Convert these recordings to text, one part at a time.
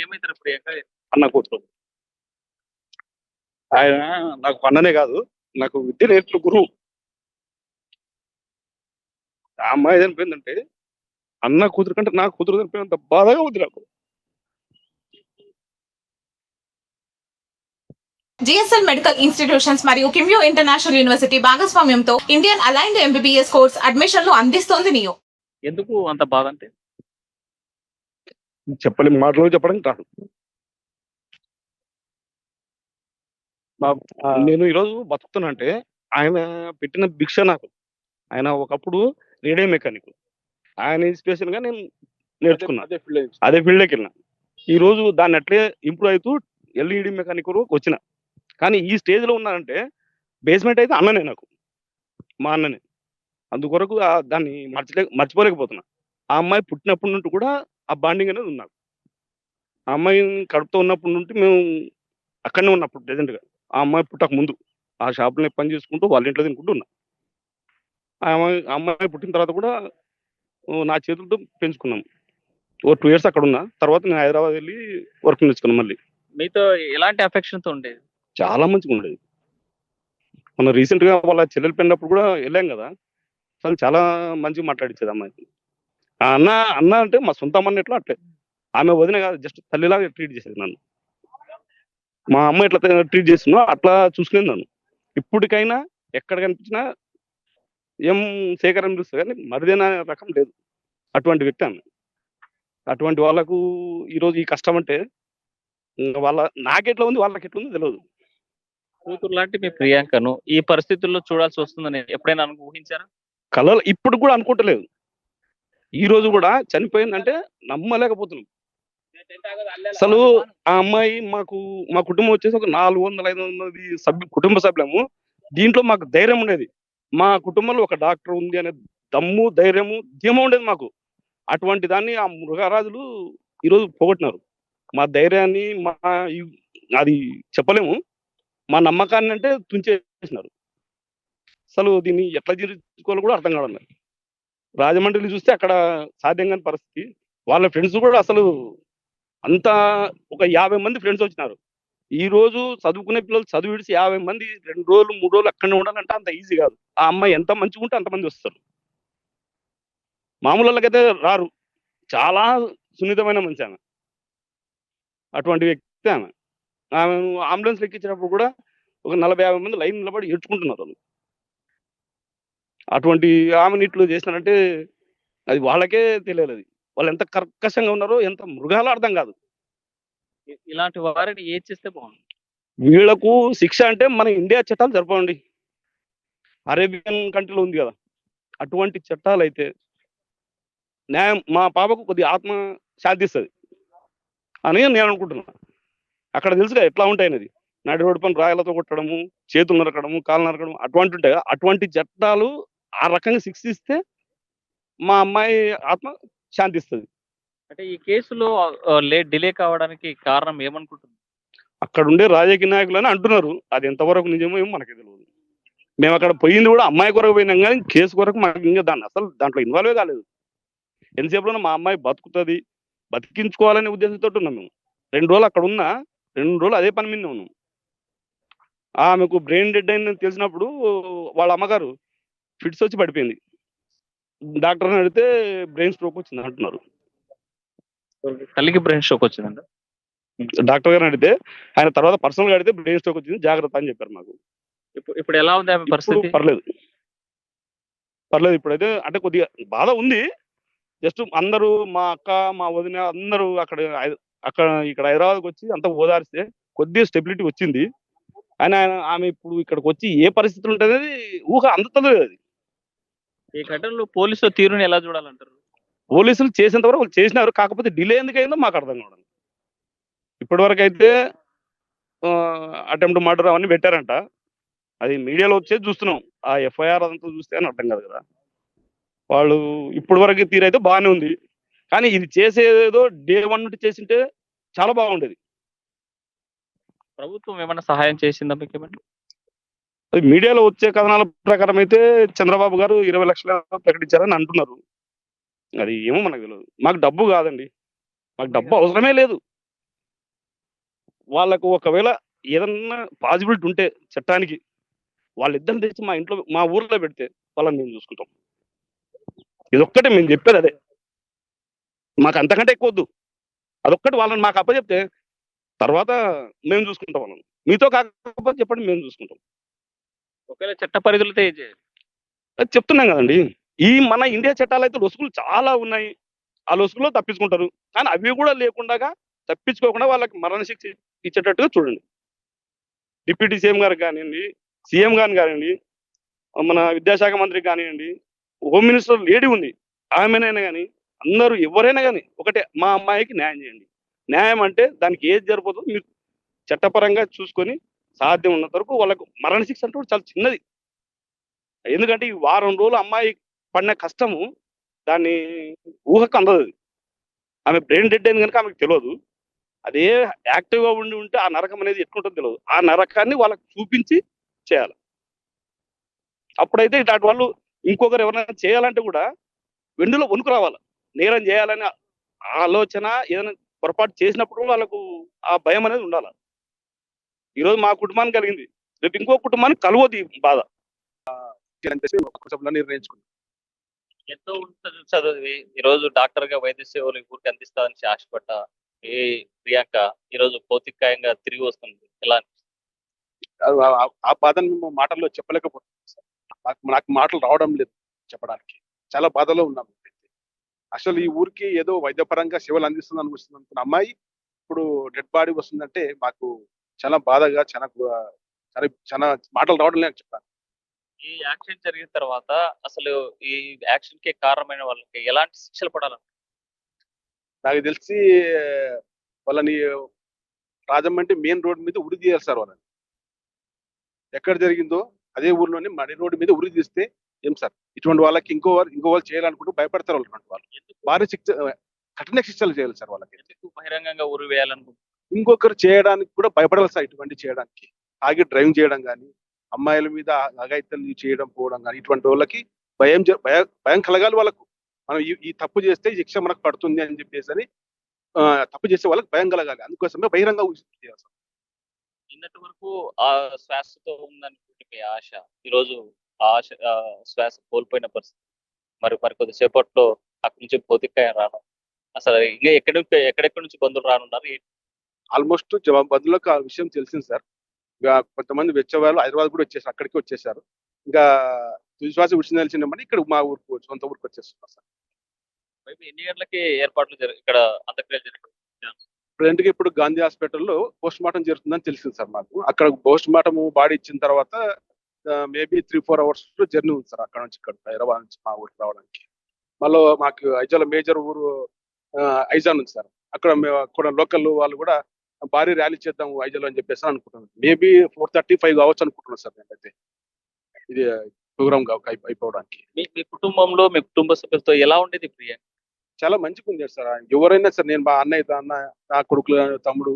ఏమైతారు ప్రియాంక? అన్న కూతురు. ఆయన నాకు అన్ననే కాదు, నాకు విద్య నేర్పిన గురువు. ఆ అమ్మాయి చనిపోయిందంటే అన్న కూతురు కంటే నా కూతురు చనిపోయినంత బాధగా ఉంది నాకు. జిఎస్ఎల్ మెడికల్ ఇన్స్టిట్యూషన్స్ మరియు కిమ్యూ ఇంటర్నేషనల్ యూనివర్సిటీ భాగస్వామ్యంతో ఇండియన్ అలైన్డ్ ఎంబీబీఎస్ కోర్స్ అడ్మిషన్లు అందిస్తోంది నియో. ఎందుకు అంత బాధ అంటే? చెప్పలేం, మాటలు చెప్పడం కాదు. నేను ఈరోజు బతుకుతున్నా అంటే ఆయన పెట్టిన భిక్ష నాకు. ఆయన ఒకప్పుడు రేడియో మెకానిక్, ఆయన ఇన్స్పిరేషన్ గా నేను నేర్చుకున్నా, అదే ఫీల్డ్లోకి వెళ్ళిన. ఈ రోజు దాన్ని అట్లే ఇంప్రూవ్ అవుతూ ఎల్ఈడి మెకానిక్ వచ్చిన. కానీ ఈ స్టేజ్ లో ఉన్నానంటే బేస్మెంట్ అయితే అన్ననే నాకు, మా అన్ననే. అందుకొరకు దాన్ని మర్చిపోలేకపోతున్నా. ఆ అమ్మాయి పుట్టినప్పటి నుండి కూడా ఆ బాండింగ్ అనేది ఉన్నాడు. ఆ అమ్మాయి కడుపుతో ఉన్నప్పటి నుండి మేము అక్కడనే ఉన్నప్పుడు ప్రెసెంట్ గా, ఆ అమ్మాయి పుట్టక ముందు ఆ షాపులో పని చేసుకుంటూ వాళ్ళ ఇంట్లో తినుకుంటూ ఉన్నా. ఆ అమ్మాయి పుట్టిన తర్వాత కూడా నా చేతులతో పెంచుకున్నాం. ఓ 2 years అక్కడ ఉన్నా. తర్వాత నేను హైదరాబాద్ వెళ్ళి వర్క్ నేర్చుకున్నాను మళ్ళీ. మీతో ఎలాంటి అఫెక్షన్ తో ఉండేది? చాలా మంచిగా ఉండేది. మనం రీసెంట్ గా వాళ్ళ చెల్లెలు పెళ్ళినప్పుడు కూడా వెళ్ళాం కదా, అసలు చాలా మంచిగా మాట్లాడించేది అమ్మాయి. ఆ అన్న అన్న అంటే మా సొంత అమ్మని ఎట్లా అట్లే, ఆమె వదిన కాదు, జస్ట్ తల్లిలాగా ట్రీట్ చేసేది నన్ను. మా అమ్మ ఎట్లా ట్రీట్ చేస్తుందో అట్లా చూసుకునేది నన్ను. ఇప్పటికైనా ఎక్కడ కనిపించినా ఏం సేకరణ చూస్తుంది కానీ మరిదైన రకం లేదు. అటువంటి వ్యక్తి ఆమె. అటువంటి వాళ్ళకు ఈరోజు ఈ కష్టం అంటే వాళ్ళ నాకెట్లా ఉంది వాళ్ళకి ఎట్లా ఉంది తెలియదు. కూతురు లాంటి మీ ప్రియాంకను ఈ పరిస్థితుల్లో చూడాల్సి వస్తుందని ఎప్పుడైనా ఊహించారా? కళలు ఇప్పుడు కూడా అనుకుంటలేదు. ఈ రోజు కూడా చనిపోయిందంటే నమ్మలేకపోతున్నాం. అసలు ఆ అమ్మాయి మా కుటుంబం వచ్చేసి ఒక 400-500 కుటుంబ సభ్యులము. దీంట్లో మాకు ధైర్యం ఉండేది. మా కుటుంబంలో ఒక డాక్టర్ ఉంది అనే దమ్ము, ధైర్యము, ధీమా ఉండేది మాకు. అటువంటి దాన్ని ఆ మృగరాజులు ఈరోజు పోగొట్టినారు. మా ధైర్యాన్ని, అది చెప్పలేము, మా నమ్మకాన్ని అంటే తుంచేసినారు. అసలు దీన్ని ఎట్లా జీర్చుకోవాలో కూడా అర్థం కావడం లేదు. రాజమండ్రిని చూస్తే అక్కడ సాధ్యం కాని పరిస్థితి. వాళ్ళ ఫ్రెండ్స్ కూడా అసలు అంతా ఒక 50 మంది ఫ్రెండ్స్ వచ్చినారు. ఈ రోజు చదువుకునే పిల్లలు చదువు విడిచి 50 మంది 2 రోజులు 3 రోజులు అక్కడనే ఉండాలంటే అంత ఈజీ కాదు. ఆ అమ్మాయి ఎంత మంచిగా ఉంటే అంతమంది వస్తారు. మామూలు వాళ్ళకైతే రారు. చాలా సున్నితమైన మనిషి ఆమె. అటువంటి వ్యక్తి ఆమె. ఆమె అంబులెన్స్ ఎక్కించినప్పుడు కూడా ఒక 40-50 మంది లైన్ నిలబడి ఏడ్చుకుంటున్నారు వాళ్ళు. అటువంటి ఆమెను ఇట్లు చేసినారంటే అది వాళ్ళకే తెలియలేదు. వాళ్ళు ఎంత కర్కశంగా ఉన్నారో, ఎంత మృగాలో అర్థం కాదు. ఇలాంటి వారిని ఏం చేస్తే బాగుంది? వీళ్లకు శిక్ష అంటే మన ఇండియా చట్టాలు జరపండి. అరేబియన్ కంట్రీలో ఉంది కదా, అటువంటి చట్టాలు అయితే న్యాయం మా పాపకు కొద్దిగా ఆత్మ శాంతిస్తుంది అని నేను అనుకుంటున్నా. అక్కడ తెలుసుగా ఎట్లా ఉంటాయనేది. నడి రోడ్డు పని రాయలతో కొట్టడము, చేతులు నరకడము, కాలు నరకడం అటువంటి ఉంటాయి. అటువంటి చట్టాలు ఆ రకంగా శిక్షిస్తే మా అమ్మాయి ఆత్మ శాంతిస్తుంది. అంటే ఈ కేసులో డిలే కావడానికి కారణం ఏమనుకుంటుంది? అక్కడ ఉండే రాజకీయ నాయకులు అని అంటున్నారు. అది ఎంతవరకు నిజమో ఏమో మనకి తెలియదు. మేము అక్కడ పోయింది కూడా అమ్మాయి కొరకు పోయినాం కానీ కేసు కొరకు మాకు ఇంకా దాంట్లో ఇన్వాల్వే కాలేదు. ఎంతసేపులో మా అమ్మాయి బతుకుతుంది, బతికించుకోవాలనే ఉద్దేశంతో ఉన్నాం మేము. 2 రోజులు అక్కడ ఉన్నా, 2 రోజులు అదే పని మీద ఉన్నాం. ఆమెకు బ్రెయిన్ డెడ్ అయిందని తెలిసినప్పుడు వాళ్ళ అమ్మగారు ఫిట్స్ వచ్చి పడిపోయింది. డాక్టర్ని అడిగితే బ్రెయిన్ స్ట్రోక్ వచ్చింది అంటున్నారు. తల్లికి బ్రెయిన్ స్ట్రోక్ వచ్చిందంట. డాక్టర్ గారిని అడిగితే ఆయన తర్వాత పర్సనల్ గా అడిగితే బ్రెయిన్ స్ట్రోక్ వచ్చింది, జాగ్రత్త అని చెప్పారు మాకు. ఇప్పుడు ఎలా ఉంది ఆమె పరిస్థితి? పర్లేదు. ఇప్పుడైతే అంటే కొద్దిగా బాధ ఉంది. జస్ట్ అందరూ మా అక్క, మా వదిన అందరూ ఇక్కడ హైదరాబాద్కి వచ్చి అంతా ఓదారిస్తే కొద్దిగా స్టెబిలిటీ వచ్చింది. ఆయన ఆమె ఇప్పుడు ఇక్కడికి వచ్చి ఏ పరిస్థితులు ఉంటనేది ఊహ అందుతలేదు. అది ఈ ఘటనలో పోలీసుల తీరుని ఎలా చూడాలంటారు? పోలీసులు చేసేంత వరకు వాళ్ళు చేసినారు. కాకపోతే డిలే ఎందుకైందో మాకు అర్థం కావడం. ఇప్పటి వరకు అయితే అటెంప్ట్ మర్డర్ అవన్నీ పెట్టారంట. అది మీడియాలో వచ్చేది చూస్తున్నాం. ఆ ఎఫ్ఐఆర్ అదంతా చూస్తే అని అర్థం కాదు కదా. వాళ్ళు ఇప్పటి వరకు తీరైతే బాగానే ఉంది. కానీ ఇది చేసేదో డే 1 నుండి చేసింటే చాలా బాగుండేది. ప్రభుత్వం ఏమైనా సహాయం చేసిందా మీకు? అది మీడియాలో వచ్చే కథనాల ప్రకారం అయితే చంద్రబాబు గారు 20 లక్షలు ప్రకటించారని అంటున్నారు. అది ఏమో మనకు తెలియదు. మాకు డబ్బు కాదండి, మాకు డబ్బు అవసరమే లేదు. వాళ్ళకు ఒకవేళ ఏదన్నా పాసిబిలిటీ ఉంటే చట్టానికి వాళ్ళిద్దరిని తెచ్చి మా ఇంట్లో మా ఊర్లో పెడితే వాళ్ళని మేము చూసుకుంటాం. ఇదొక్కటే మేము చెప్పేది అదే. మాకు అంతకంటే ఎక్కువ వద్దు. అదొక్కటి వాళ్ళని మాకు అప్పచెప్తే తర్వాత మేము చూసుకుంటాం వాళ్ళని. మీతో కాకపోతే చెప్పండి, మేము చూసుకుంటాం. ఒకవేళ చట్ట పరిధులతో ఏం చేయాలి? అది చెప్తున్నాం కదండి. ఈ మన ఇండియా చట్టాలైతే లొసుగులు చాలా ఉన్నాయి. ఆ లొసుగులో తప్పించుకుంటారు. కానీ అవి కూడా లేకుండా తప్పించుకోకుండా వాళ్ళకి మరణ శిక్ష ఇచ్చేటట్టుగా చూడండి. డిప్యూటీ సీఎం గారికి కానివ్వండి, సీఎం గారిని కానివ్వండి, మన విద్యాశాఖ మంత్రికి కానివ్వండి, హోమ్ మినిస్టర్ లేడీ ఉంది, ఆమెనైనా కానీ అందరూ ఎవరైనా కానీ ఒకటే, మా అమ్మాయికి న్యాయం చేయండి. న్యాయం అంటే దానికి ఏది జరిపోతుందో మీరు చట్టపరంగా చూసుకొని సాధ్యం ఉన్నంత వరకు వాళ్ళకు మరణ శిక్ష అంటే కూడా చాలా చిన్నది. ఎందుకంటే ఈ వారం రోజులు అమ్మాయి పడిన కష్టము దాన్ని ఊహకు అందదు. ఆమె బ్రెయిన్ డెడ్ అయింది కనుక ఆమెకు తెలియదు. అదే యాక్టివ్గా ఉండి ఉంటే ఆ నరకం అనేది ఎట్లుంటుందో తెలియదు. ఆ నరకాన్ని వాళ్ళకి చూపించి చేయాలి. అప్పుడైతే ఇట్లాంటి వాళ్ళు ఇంకొకరు ఎవరైనా చేయాలంటే కూడా వెండిలో వణుకు రావాలి. నేరం చేయాలనే ఆలోచన ఏదైనా పొరపాటు చేసినప్పుడు వాళ్ళకు ఆ భయం అనేది ఉండాలి. ఈరోజు మా కుటుంబానికి కలిగింది, రేపు ఇంకో కుటుంబానికి కలవదు ఈ బాధ. నిర్ణయించుకున్నాం. ఎంతో ఉన్నత చదివి ఈరోజు డాక్టర్ గా వైద్య సేవలు ఈ ఊరికి అందిస్తాదని ఆశపడ్డ ఈ ప్రియాంక ఈరోజు భౌతికంగా తిరిగి వస్తుంది. ఎలా ఆ బాధను మేము మాటల్లో చెప్పలేకపోతున్నాం సార్. నాకు మాటలు రావడం లేదు చెప్పడానికి. చాలా బాధలో ఉన్నాము. అసలు ఈ ఊరికి ఏదో వైద్యపరంగా సేవలు అందిస్తుంది అనుకున్న అమ్మాయి ఇప్పుడు డెడ్ బాడీ వస్తుందంటే మాకు చాలా బాధగా చాలా మాటలు రావడం లేదు చెప్పాను. ఈ యాక్సిడెంట్ జరిగిన తర్వాత అసలు ఈ యాక్షన్ కి కారణమైన వాళ్ళకి ఎలాంటి శిక్షలు పడాలి? నాకు తెలిసి వాళ్ళని రాజమండ్రి మెయిన్ రోడ్ మీద ఉరి తీయాలి సార్. వాళ్ళని ఎక్కడ జరిగిందో అదే ఊర్లోనే మడి రోడ్డు మీద ఉరి తీస్తే ఏం సార్, ఇటువంటి వాళ్ళకి ఇంకో వాళ్ళు చేయాలనుకుంటూ భయపడతారు వాళ్ళు. భారీ శిక్ష, కఠిన శిక్షలు చేయాలి సార్ వాళ్ళకి. ఎందుకు బహిరంగంగా ఉరి వేయాలనుకుంటున్నారు? ఇంకొకరు చేయడానికి కూడా భయపడాలి సార్. ఇటువంటి చేయడానికి ఆగి డ్రైవింగ్ చేయడం కానీ, అమ్మాయిల మీద అఘాయిత్యాలు చేయడం పోవడం కానీ, ఇటువంటి వాళ్ళకి భయం కలగాలి వాళ్ళకు. మనం ఈ తప్పు చేస్తే ఈ శిక్ష మనకు పడుతుంది అని చెప్పేసి అని తప్పు చేసే వాళ్ళకి భయం కలగాలి. అందుకోసమే బహిరంగ చేయాలి సార్. నిన్నటి వరకు ఆ శ్వాసతో ఉందనుకుంటే మీ ఆశ ఈరోజు ఆశ శ్వాస కోల్పోయిన పరిస్థితి. మరి కొద్దిసేపట్లో అక్కడి నుంచి భౌతికంగా రాను. అసలు ఇంకా ఎక్కడెక్కడి నుంచి బంధువులు రానున్నారు? ఆల్మోస్ట్ బంధువులకు ఆ విషయం తెలిసింది సార్. ఇంకా కొంతమంది వచ్చేవాళ్ళు హైదరాబాద్ కూడా వచ్చేసారు, అక్కడికి వచ్చేసారు. ఇంకా విశ్వాస విషయం తెలిసిందమ్మని ఇక్కడ మా ఊరికి సొంత ఊరికి వచ్చేస్తున్నారు సార్. ఎన్ని గంటలకి ఏర్పాట్లు ఇక్కడ అంత్యక్రియలు జరుగుతాయి? ప్రజెంట్ గా ఇప్పుడు గాంధీ హాస్పిటల్లో పోస్ట్ మార్టం జరుగుతుందని తెలిసింది సార్ మాకు. అక్కడ పోస్ట్ మార్టం బాడీ ఇచ్చిన తర్వాత మేబీ 3-4 hours జర్నీ ఉంది సార్ అక్కడ నుంచి ఇక్కడ హైదరాబాద్ నుంచి మా ఊరికి రావడానికి. మళ్ళీ మాకు ఐజాల మేజర్ ఊరు ఐజాన్ ఉంది సార్. అక్కడ కూడా లోకల్ వాళ్ళు కూడా భారీ ర్యాలీ చేద్దాం ఐజాలో అని చెప్పేసి అనుకుంటున్నాను. మేబీ 4:35 కావచ్చు అనుకుంటున్నాను సార్ నేనైతే ఇది ప్రోగ్రామ్ అయిపోవడానికి. మీ కుటుంబంలో మీ కుటుంబ సభ్యులతో ఎలా ఉండేది ప్రియ? చాలా మంచిగా ఉంది సార్. ఎవరైనా సార్, నేను మా అన్నయ్య నా కొడుకులు తమ్ముడు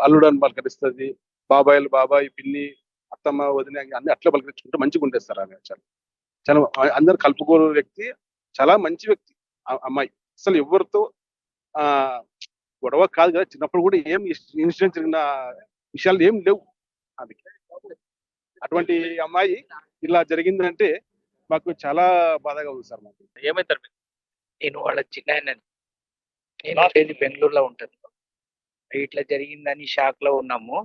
అల్లుడు అని పలకరిస్తుంది, బాబాయ్ పిన్ని అత్తమ్మ వదిన అన్ని అట్లా పలకరించుకుంటే మంచిగా ఉండేది సార్. ఆమె చాలా అందరు కలుపుకోని వ్యక్తి, చాలా మంచి వ్యక్తి అమ్మాయి. అసలు ఎవరితో గొడవ కాదు కదా. చిన్నప్పుడు కూడా ఏం ఇన్సిడెంట్ జరిగిన విషయాలు ఏం లేవు. అందుకే అటువంటి అమ్మాయి ఇలా జరిగిందంటే మాకు చాలా బాధగా ఉంది సార్. మాకు ఏమైతారు? నేను వాళ్ళ చిన్నాయనని. నేను ఉండేది బెంగళూరులో ఉంటాను. ఇట్లా జరిగిందని షాక్ లో ఉన్నాము.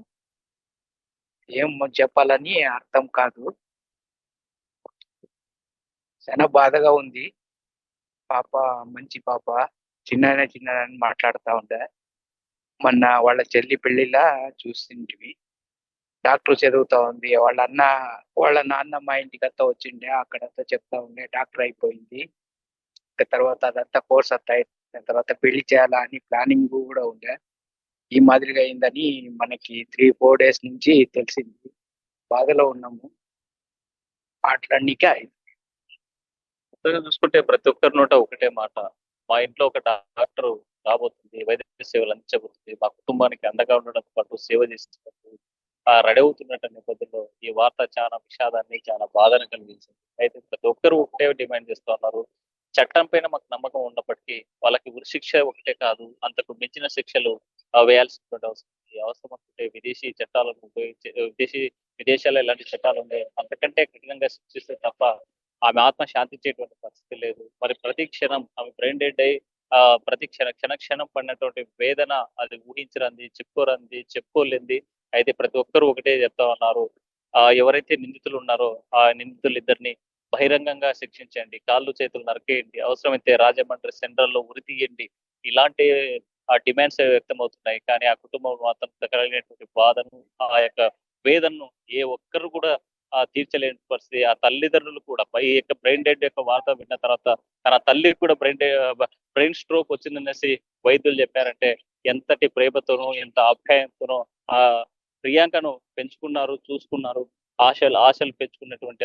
ఏం చెప్పాలని అర్థం కాదు. చాలా బాధగా ఉంది. పాప మంచి పాప, చిన్న మాట్లాడుతా ఉండే. మొన్న వాళ్ళ చెల్లి పెళ్లిలా చూసింటివి. డాక్టర్ చదువుతా ఉంది. వాళ్ళ నాన్న మా ఇంటికి అంతా వచ్చిండే, అక్కడంతా చెప్తా ఉండే డాక్టర్ అయిపోయింది. తర్వాత అదంతా కోర్స్ అంతా అయిన తర్వాత పెళ్లి చేయాలా అని ప్లానింగ్ కూడా ఉండే. ఈ మాదిరిగా అయిందని మనకి 3-4 days నుంచి తెలిసింది. బాధలో ఉన్నాము. మాట్లాడనీకే అయింది. చూసుకుంటే ప్రతి ఒక్కరి నోట ఒకటే మాట, మా ఇంట్లో ఒక డాక్టర్ రాబోతుంది, వైద్య సేవలు అందించబోతుంది, మా కుటుంబానికి అండగా ఉండడంతో పాటు సేవ చేస్తున్నట్టు రెడీ అవుతున్నట్టు నేపథ్యంలో ఈ వార్త చాలా విషాదాన్ని, చాలా బాధను కలిగించింది. అయితే ప్రతి ఒక్కరు ఒకటే డిమాండ్ చేస్తూ ఉన్నారు. చట్టం పైన మాకు నమ్మకం ఉన్నప్పటికీ వాళ్ళకి ఉరి శిక్ష ఒకటే కాదు, అంతకు మించిన శిక్షలు వేయాల్సినటువంటి అవసరం. అవసరం అనుకుంటే విదేశీ చట్టాలను విదేశాల్లో ఎలాంటి చట్టాలు ఉన్నాయి అంతకంటే కఠినంగా శిక్షిస్తే తప్ప ఆమె ఆత్మ శాంతించేటువంటి పరిస్థితి లేదు. మరి ప్రతి క్షణం ఆమె బ్రెయిన్ డెడ్ అయి ప్రతి క్షణం పడినటువంటి వేదన అది ఊహించరంది, చెప్పుకోలేంది. అయితే ప్రతి ఒక్కరు ఒకటే చెప్తా ఉన్నారు. ఎవరైతే నిందితులు ఉన్నారో ఆ నిందితులిద్దరిని బహిరంగంగా శిక్షించండి, కాళ్ళు చేతులు నరికేయండి, అవసరమైతే రాజమండ్రి సెంట్రల్ లో ఉరి తీయండి. ఇలాంటి డిమాండ్స్ వ్యక్తమవుతున్నాయి. కానీ ఆ కుటుంబం మాత్రం కలిగినటువంటి బాధను, ఆ యొక్క వేదనను ఏ ఒక్కరు కూడా తీర్చలేని పరిస్థితి. ఆ తల్లిదండ్రులు కూడా ఈ యొక్క బ్రెయిన్ డెడ్ యొక్క వార్త విన్న తర్వాత తన తల్లికి కూడా బ్రెయిన్ స్ట్రోక్ వచ్చిందనేసి వైద్యులు చెప్పారంటే ఎంతటి ప్రేమతోనో, ఎంత ఆప్యాయంతోనో ఆ ప్రియాంకను పెంచుకున్నారు, చూసుకున్నారు. ఆశలు పెంచుకున్నటువంటి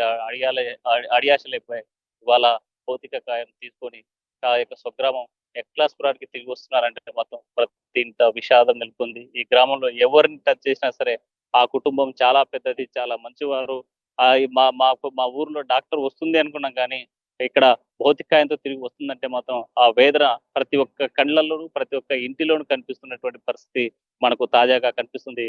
అడియాశలైపోయాయి. ఇవాళ భౌతిక కాయం తీసుకొని ఆ యొక్క స్వగ్రామం ఎక్లాస్పురానికి తిరిగి వస్తున్నారంటే మొత్తం ప్రతి ఇంత విషాదం నెలకొంది. ఈ గ్రామంలో ఎవరిని టచ్ చేసినా సరే ఆ కుటుంబం చాలా పెద్దది, చాలా మంచివారు. మా ఊర్లో డాక్టర్ వస్తుంది అనుకున్నాం కానీ ఇక్కడ భౌతికాయంతో తిరిగి వస్తుందంటే మాత్రం ఆ వేదన ప్రతి ఒక్క కళ్ళల్లోనూ, ప్రతి ఒక్క ఇంటిలోనూ కనిపిస్తున్నటువంటి పరిస్థితి మనకు తాజాగా కనిపిస్తుంది.